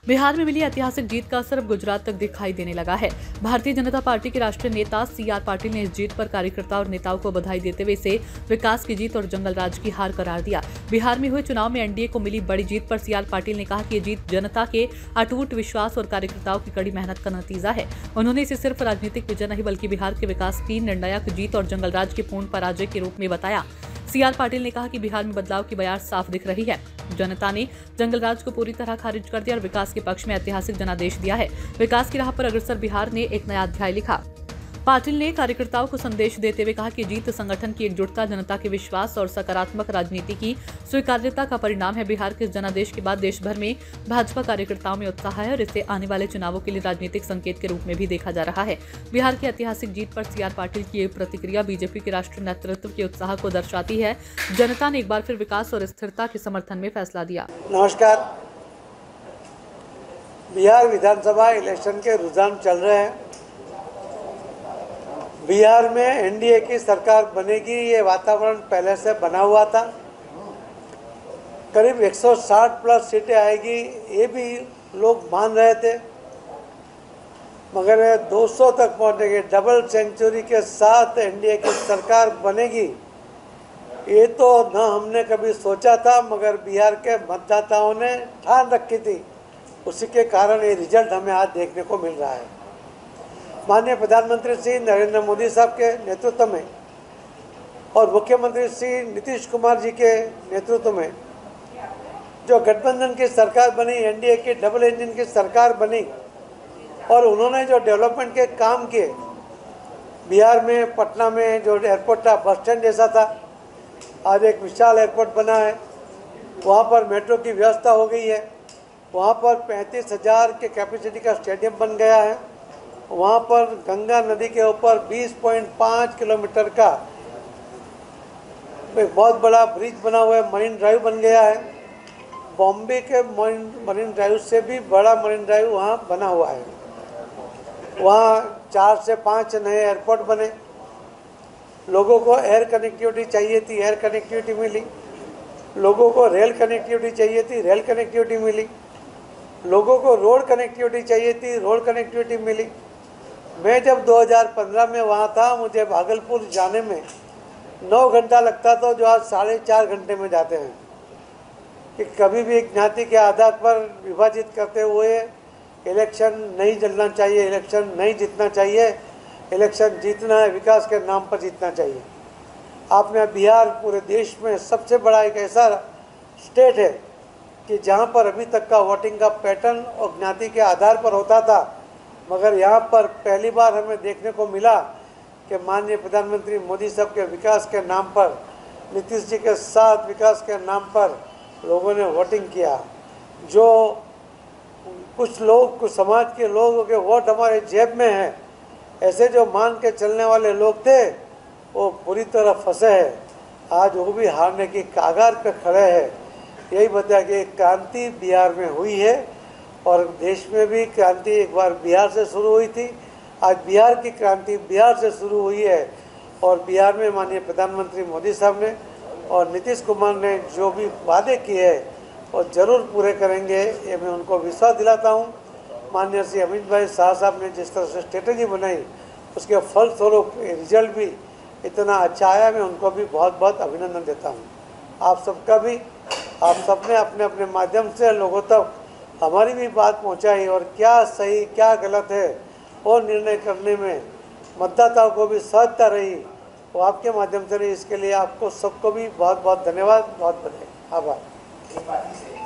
बिहार में मिली ऐतिहासिक जीत का असर अब गुजरात तक दिखाई देने लगा है। भारतीय जनता पार्टी के राष्ट्रीय नेता CR पाटिल ने इस जीत पर कार्यकर्ताओं और नेताओं को बधाई देते हुए इसे विकास की जीत और जंगल राज की हार करार दिया। बिहार में हुए चुनाव में एनडीए को मिली बड़ी जीत पर CR पाटिल ने कहा कि ये जीत जनता के अटूट विश्वास और कार्यकर्ताओं की कड़ी मेहनत का नतीजा है। उन्होंने इसे सिर्फ राजनीतिक विजय नहीं बल्कि बिहार के विकास की निर्णायक जीत और जंगल राज के पूर्ण पराजय के रूप में बताया। CR पाटिल ने कहा कि बिहार में बदलाव की बयार साफ दिख रही है। जनता ने जंगल राज को पूरी तरह खारिज कर दिया और विकास के पक्ष में ऐतिहासिक जनादेश दिया है। विकास की राह पर अग्रसर बिहार ने एक नया अध्याय लिखा। पाटिल ने कार्यकर्ताओं को संदेश देते हुए कहा कि जीत संगठन की एकजुटता, जनता के विश्वास और सकारात्मक राजनीति की स्वीकार्यता का परिणाम है। बिहार के जनादेश के बाद देश भर में भाजपा कार्यकर्ताओं में उत्साह है और इसे आने वाले चुनावों के लिए राजनीतिक संकेत के रूप में भी देखा जा रहा है। बिहार की ऐतिहासिक जीत पर CR पाटिल की ये प्रतिक्रिया बीजेपी के राष्ट्रीय नेतृत्व के उत्साह को दर्शाती है। जनता ने एक बार फिर विकास और स्थिरता के समर्थन में फैसला दिया। नमस्कार। बिहार विधानसभा इलेक्शन के रुझान चल रहे हैं। बिहार में एनडीए की सरकार बनेगी, ये वातावरण पहले से बना हुआ था। करीब 160 प्लस सीटें आएगी, ये भी लोग मान रहे थे, मगर 200 तक पहुंचेंगे, डबल सेंचुरी के साथ एनडीए की सरकार बनेगी, ये तो न हमने कभी सोचा था, मगर बिहार के मतदाताओं ने ठान रखी थी। उसी के कारण ये रिजल्ट हमें आज देखने को मिल रहा है। माननीय प्रधानमंत्री श्री नरेंद्र मोदी साहब के नेतृत्व में और मुख्यमंत्री श्री नीतीश कुमार जी के नेतृत्व में जो गठबंधन की सरकार बनी, एनडीए की डबल इंजन की सरकार बनी और उन्होंने जो डेवलपमेंट के काम किए, बिहार में पटना में जो एयरपोर्ट था, बस स्टैंड जैसा था, आज एक विशाल एयरपोर्ट बना है। वहाँ पर मेट्रो की व्यवस्था हो गई है। वहाँ पर 35,000 के कैपेसिटी का स्टेडियम बन गया है। वहाँ पर गंगा नदी के ऊपर 20.5 किलोमीटर का एक बहुत बड़ा ब्रिज बना हुआ है, मरीन ड्राइव बन गया है। बॉम्बे के मरीन ड्राइव से भी बड़ा मरीन ड्राइव वहाँ बना हुआ है। वहाँ 4 से 5 नए एयरपोर्ट बने। लोगों को एयर कनेक्टिविटी चाहिए थी, एयर कनेक्टिविटी मिली। लोगों को रेल कनेक्टिविटी चाहिए थी, रेल कनेक्टिविटी मिली। लोगों को रोड कनेक्टिविटी चाहिए थी, रोड कनेक्टिविटी मिली। मैं जब 2015 में वहाँ था, मुझे भागलपुर जाने में 9 घंटा लगता था, जो आज 4.5 घंटे में जाते हैं। कि कभी भी एक ज्ञाति के आधार पर विभाजित करते हुए इलेक्शन नहीं चलना चाहिए, इलेक्शन नहीं जीतना चाहिए। इलेक्शन जीतना है, विकास के नाम पर जीतना चाहिए। आपने बिहार पूरे देश में सबसे बड़ा एक ऐसा स्टेट है कि जहाँ पर अभी तक का वोटिंग का पैटर्न और ज्ञाति के आधार पर होता था, मगर यहाँ पर पहली बार हमें देखने को मिला कि माननीय प्रधानमंत्री मोदी साहब के विकास के नाम पर, नीतीश जी के साथ विकास के नाम पर लोगों ने वोटिंग किया। जो कुछ लोग, कुछ समाज के लोगों के वोट हमारे जेब में हैं, ऐसे जो मान के चलने वाले लोग थे, वो पूरी तरह फंसे हैं। आज वो भी हारने की कगार पे खड़े हैं। यही बताया कि क्रांति बिहार में हुई है और देश में भी क्रांति एक बार बिहार से शुरू हुई थी। आज बिहार की क्रांति बिहार से शुरू हुई है और बिहार में माननीय प्रधानमंत्री मोदी साहब ने और नीतीश कुमार ने जो भी वादे किए हैं वो जरूर पूरे करेंगे, ये मैं उनको विश्वास दिलाता हूँ। माननीय श्री अमित भाई शाह साहब ने जिस तरह से स्ट्रेटेजी बनाई, उसके फलस्वरूप रिजल्ट भी इतना अच्छा आया। मैं उनको भी बहुत बहुत अभिनंदन देता हूँ। आप सबका भी, आप सबने अपने अपने माध्यम से लोगों तक हमारी भी बात पहुंचाई और क्या सही क्या गलत है और निर्णय करने में मतदाताओं को भी सहजता रही, वो आपके माध्यम से रही। इसके लिए आपको सबको भी बहुत बहुत धन्यवाद, बहुत बहुत आभार।